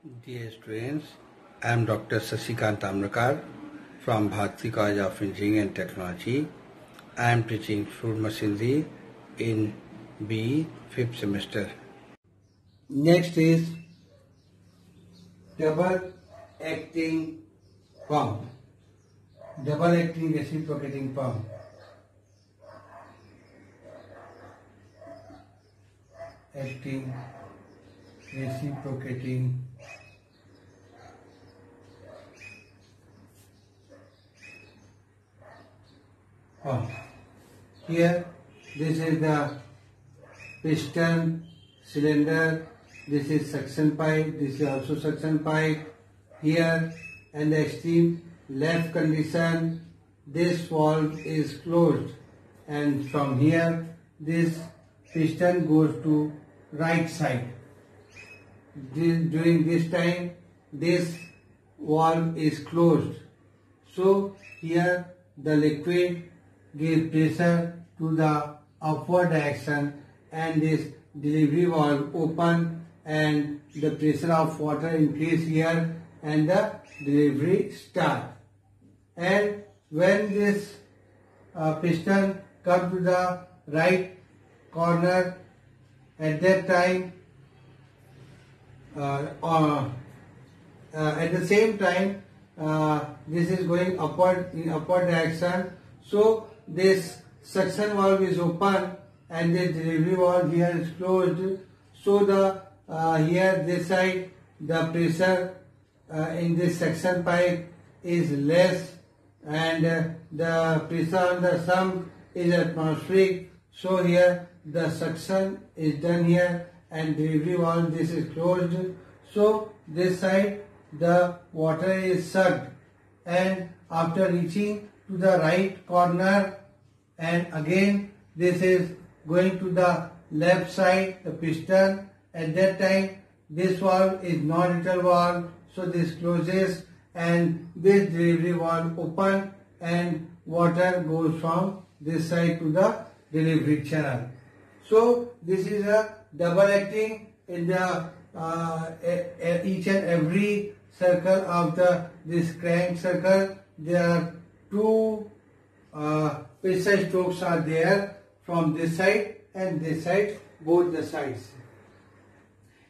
Dear students, I am Dr. Sasikant Amrakar from Bharati College of Engineering and Technology. I am teaching fluid machinery in BE 5th semester. Next is double acting pump, double acting reciprocating pump. Acting reciprocating pump. Here, this is the piston cylinder, this is suction pipe, this is also suction pipe. Here, and the extreme left condition, this valve is closed, and from here, this piston goes to right side. During this time, this valve is closed. So here the liquid gives pressure to the upward direction, and this delivery valve open, and the pressure of water increase here, and the delivery start. And when this piston comes to the right corner, at that time, at the same time, this is going upward in upward direction. So this suction valve is open and the delivery valve here is closed. So the here this side the pressure in this suction pipe is less, and the pressure on the sump is atmospheric. So here the suction is done here, and delivery valve this is closed. So this side the water is sucked, and after reaching to the right corner, and again this is going to the left side, the piston. At that time this valve is non-neutral valve, so this closes and this delivery valve open, and water goes from this side to the delivery channel. So this is a double acting. In the each and every circle of this crank circle, there are two pressure strokes are there from this side and this side, both the sides.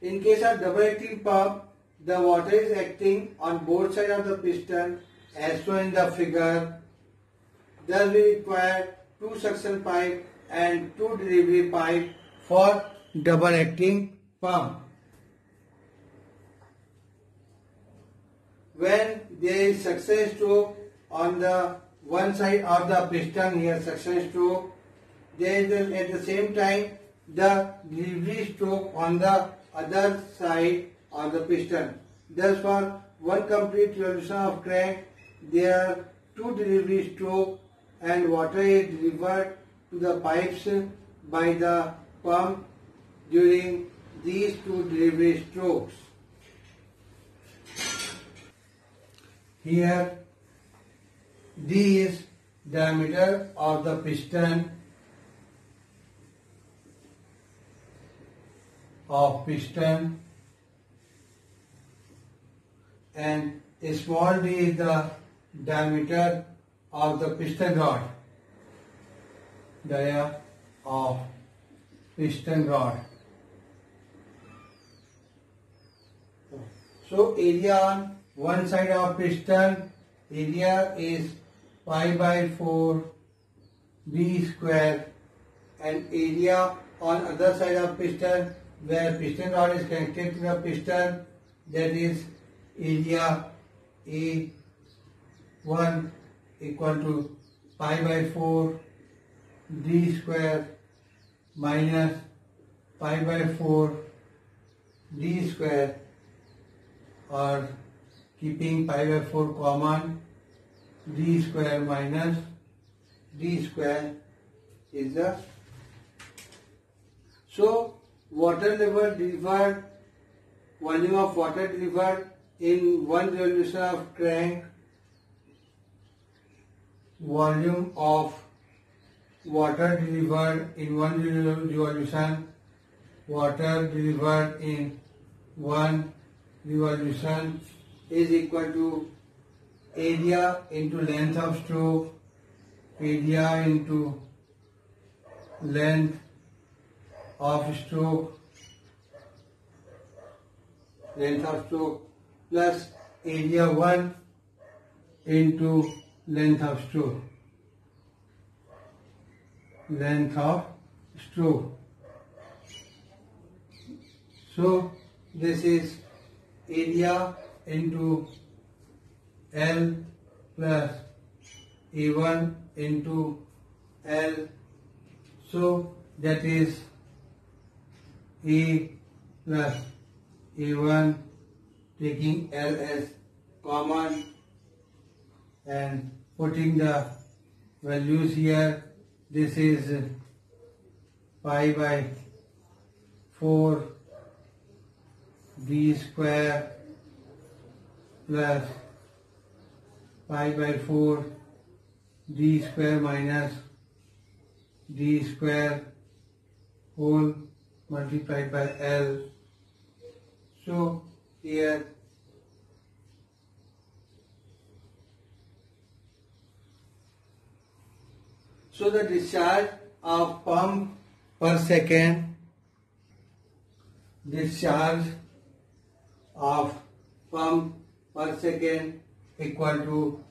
In case of double acting pump, the water is acting on both sides of the piston as shown in the figure. Thus we require two suction pipe and two delivery pipe for double acting pump. When there is suction stroke on the one side of the piston, here suction stroke, there is at the same time the delivery stroke on the other side of the piston. Thus for one complete revolution of crank, there are two delivery stroke, and water is delivered to the pipes by the pump during these two delivery strokes. Here D is diameter of the piston and a small d is the diameter of the piston rod, dia of piston rod. So area on one side of piston, area is pi by 4 b square, and area on other side of piston where piston rod is connected to the piston, that is area A1 equal to pi by 4 d square minus pi by 4 d square, or keeping pi by 4 common, d square minus d square is the. So water level delivered, volume of water delivered in one revolution of crank, volume of water delivered in one revolution, water delivered in one revolution is equal to area into length of stroke, area into length of stroke, plus area 1 into length of stroke. So this is area into L plus A1 into L. So that is A plus A1, taking L as common and putting the values here. This is pi by 4 d square plus pi by 4 d square minus d square whole multiplied by L. So here the discharge of pump per second, equal to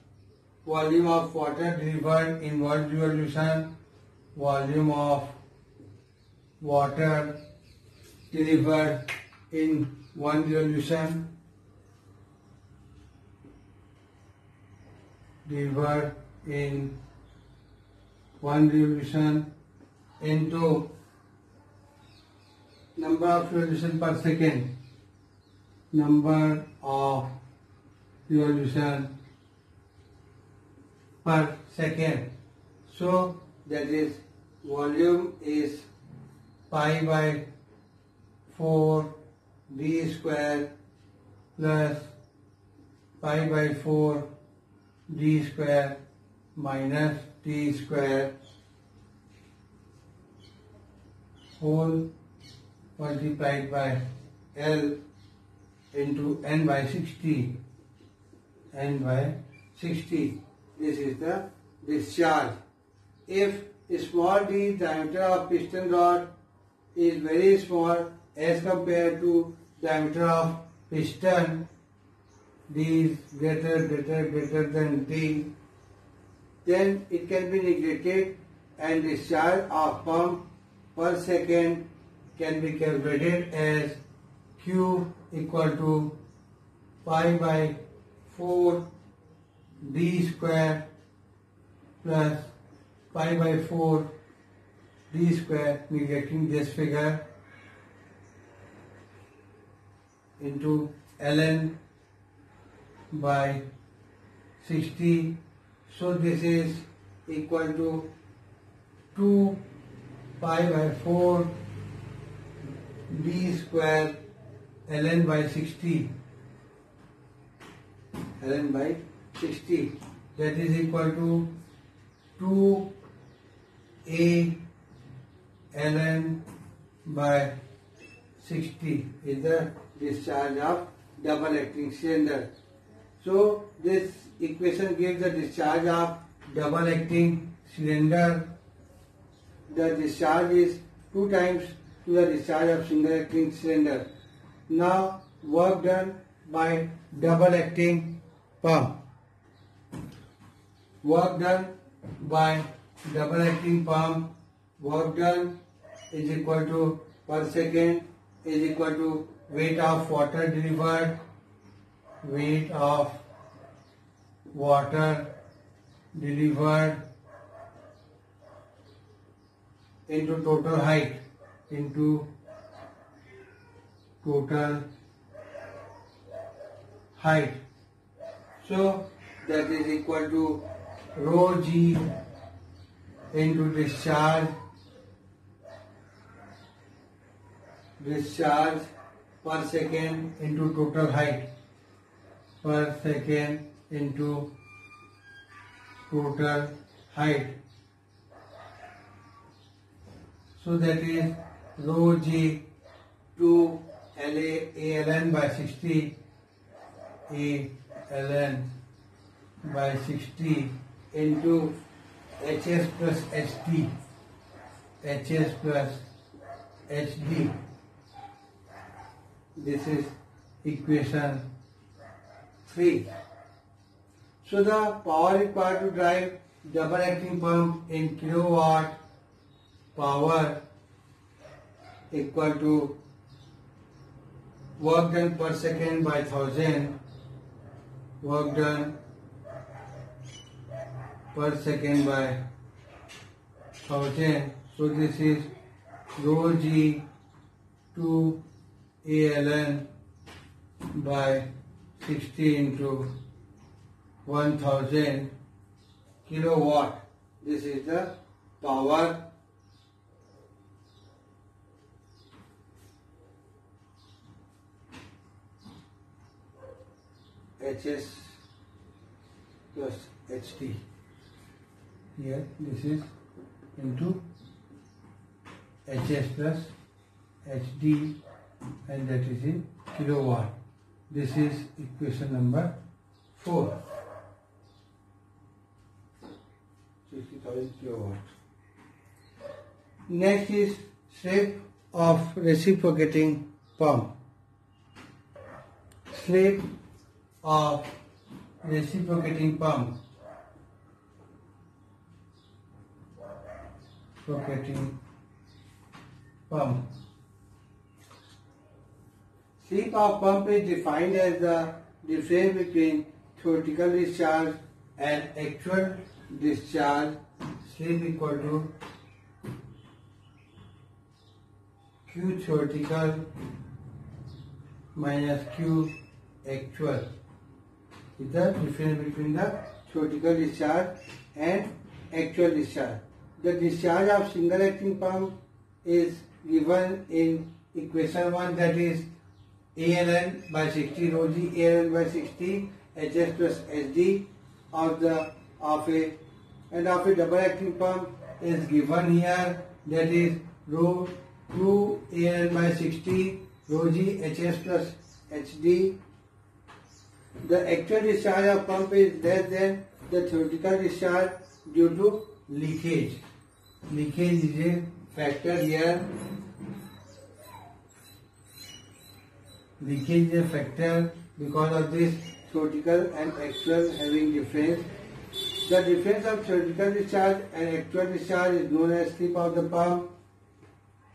volume of water delivered in 1 revolution, volume of water delivered in 1 revolution, into number of revolution per second, So that is volume is pi by 4 d square plus pi by 4 d square minus d square whole multiplied by L into n by 60. This is the discharge. If small d diameter of piston rod is very small as compared to diameter of piston, d is greater than d, then it can be neglected and discharge of pump per second can be calculated as Q equal to pi by 4 d square plus pi by 4 d square, neglecting this figure, into ln by 60. So this is equal to 2 pi by 4 d square ln by 60. That is equal to 2a ln by 60 is the discharge of double acting cylinder. So this equation gives the discharge of double acting cylinder. The discharge is 2 times to the discharge of single acting cylinder. Now work done by double acting pump. Work done is equal to per second is equal to weight of water delivered into total height So that is equal to rho g into discharge per second into total height So that is rho g to ln by 60 ln by 60 into HS plus HD, HS plus HD. This is equation 3. So the power required to drive double acting pump in kilowatt power equal to work done per second by 1000, work done per second by 1000. So this is rho g 2 ALN by 60 into 1000 kilowatt. This is the power. HS plus HD. Here this is into HS plus HD, and that is in kilowatt. This is equation number 4. 60,000 kilowatt. Next is slip of reciprocating pump. Slip of reciprocating pump. Reciprocating pump. Slip of pump is defined as the difference between theoretical discharge and actual discharge. Slip equal to Q theoretical minus Q actual. Is the difference between the theoretical discharge and actual discharge. The discharge of single acting pump is given in equation 1, that is ALN by 60 rho g ALN by 60 HS plus SD of a double acting pump is given here, that is rho 2 ALN by 60 rho g HS plus HD. The actual discharge of pump is less than the theoretical discharge due to leakage. Leakage is a factor here. Leakage is a factor because of this theoretical and actual having difference. The difference of theoretical discharge and actual discharge is known as slip of the pump,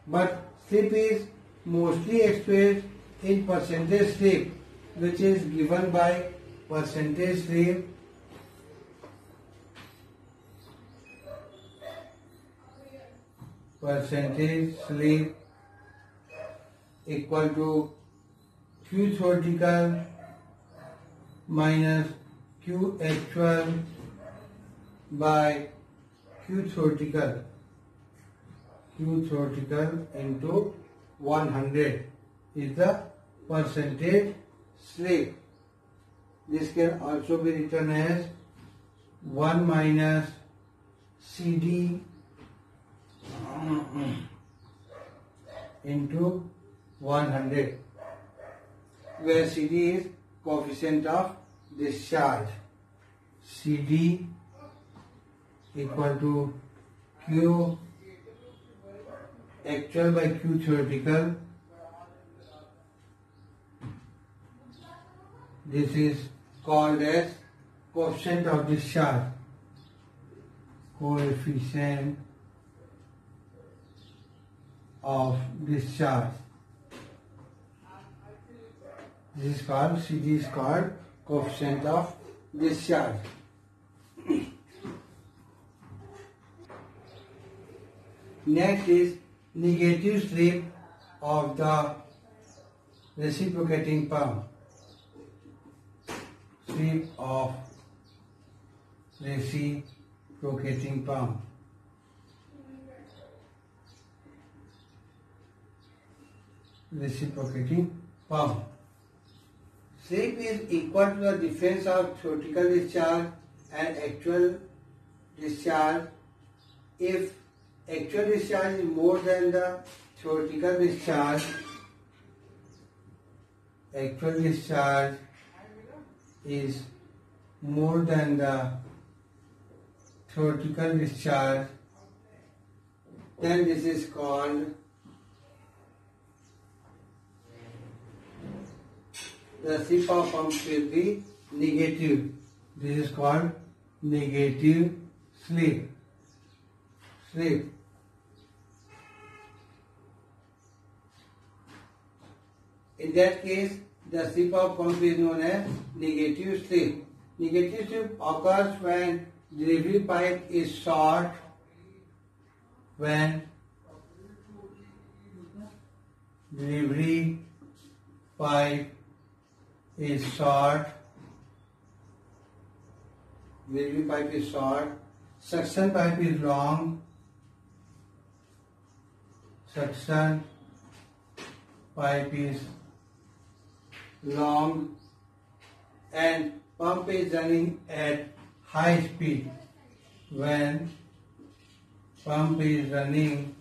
but slip is mostly expressed in percentage slip, which is given by percentage slip equal to Q theoretical minus Q actual by Q theoretical into 100 is the percentage slip. This can also be written as 1 minus CD into 100, where CD is coefficient of discharge. CD equal to Q actual by Q theoretical. This is called as coefficient of discharge. Coefficient of discharge. This is called, CD is called coefficient of discharge. Next is negative slip of the reciprocating pump. Slip of reciprocating pump. Reciprocating pump. Slip is equal to the difference of theoretical discharge and actual discharge. If actual discharge is more than the theoretical discharge, actual discharge is more than the theoretical discharge, then this is called the slip of pump will be negative. This is called negative slip. In that case, the slip of pump is known as negative slip. Negative slip occurs when delivery pipe is short, when delivery pipe is short, suction pipe is long, suction pipe is long, and pump is running at high speed. When pump is running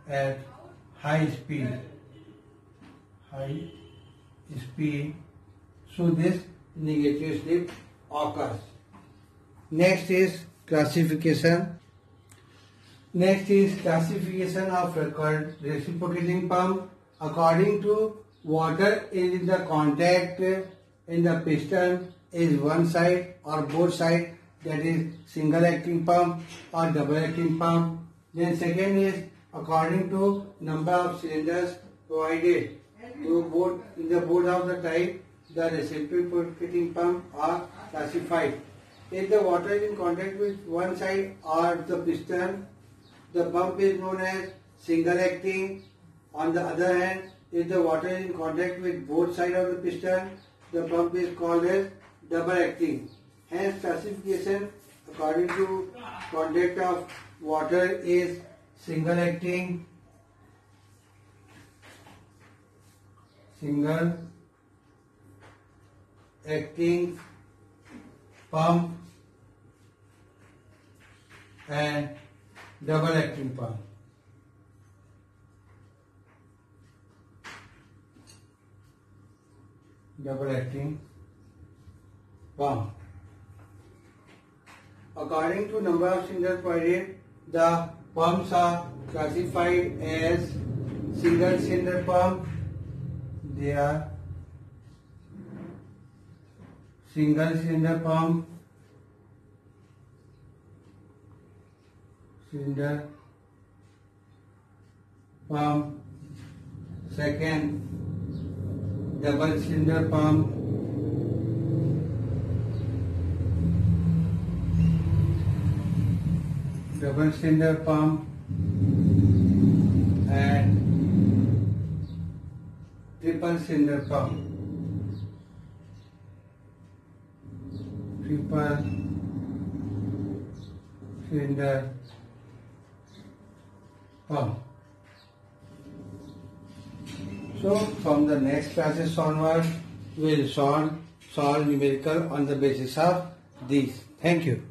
at high speed, so this negative slip occurs. Next is classification. Of reciprocating pump. According to water is in the contact in the piston is one side or both side, that is single acting pump or double acting pump. Then second is according to number of cylinders provided. So both of the type, the reciprocating pump are classified. If the water is in contact with one side or the piston, the pump is known as single acting. On the other hand, if the water is in contact with both sides of the piston, the pump is called as double acting. Hence, classification according to contact of water is single acting, pump and double acting pump. According to number of cylinders provided, the pumps are classified as single cylinder pump. They are single cylinder pump, second double cylinder pump, and triple cylinder pump. So from the next classes onward, we will solve numerical on the basis of these. Thank you.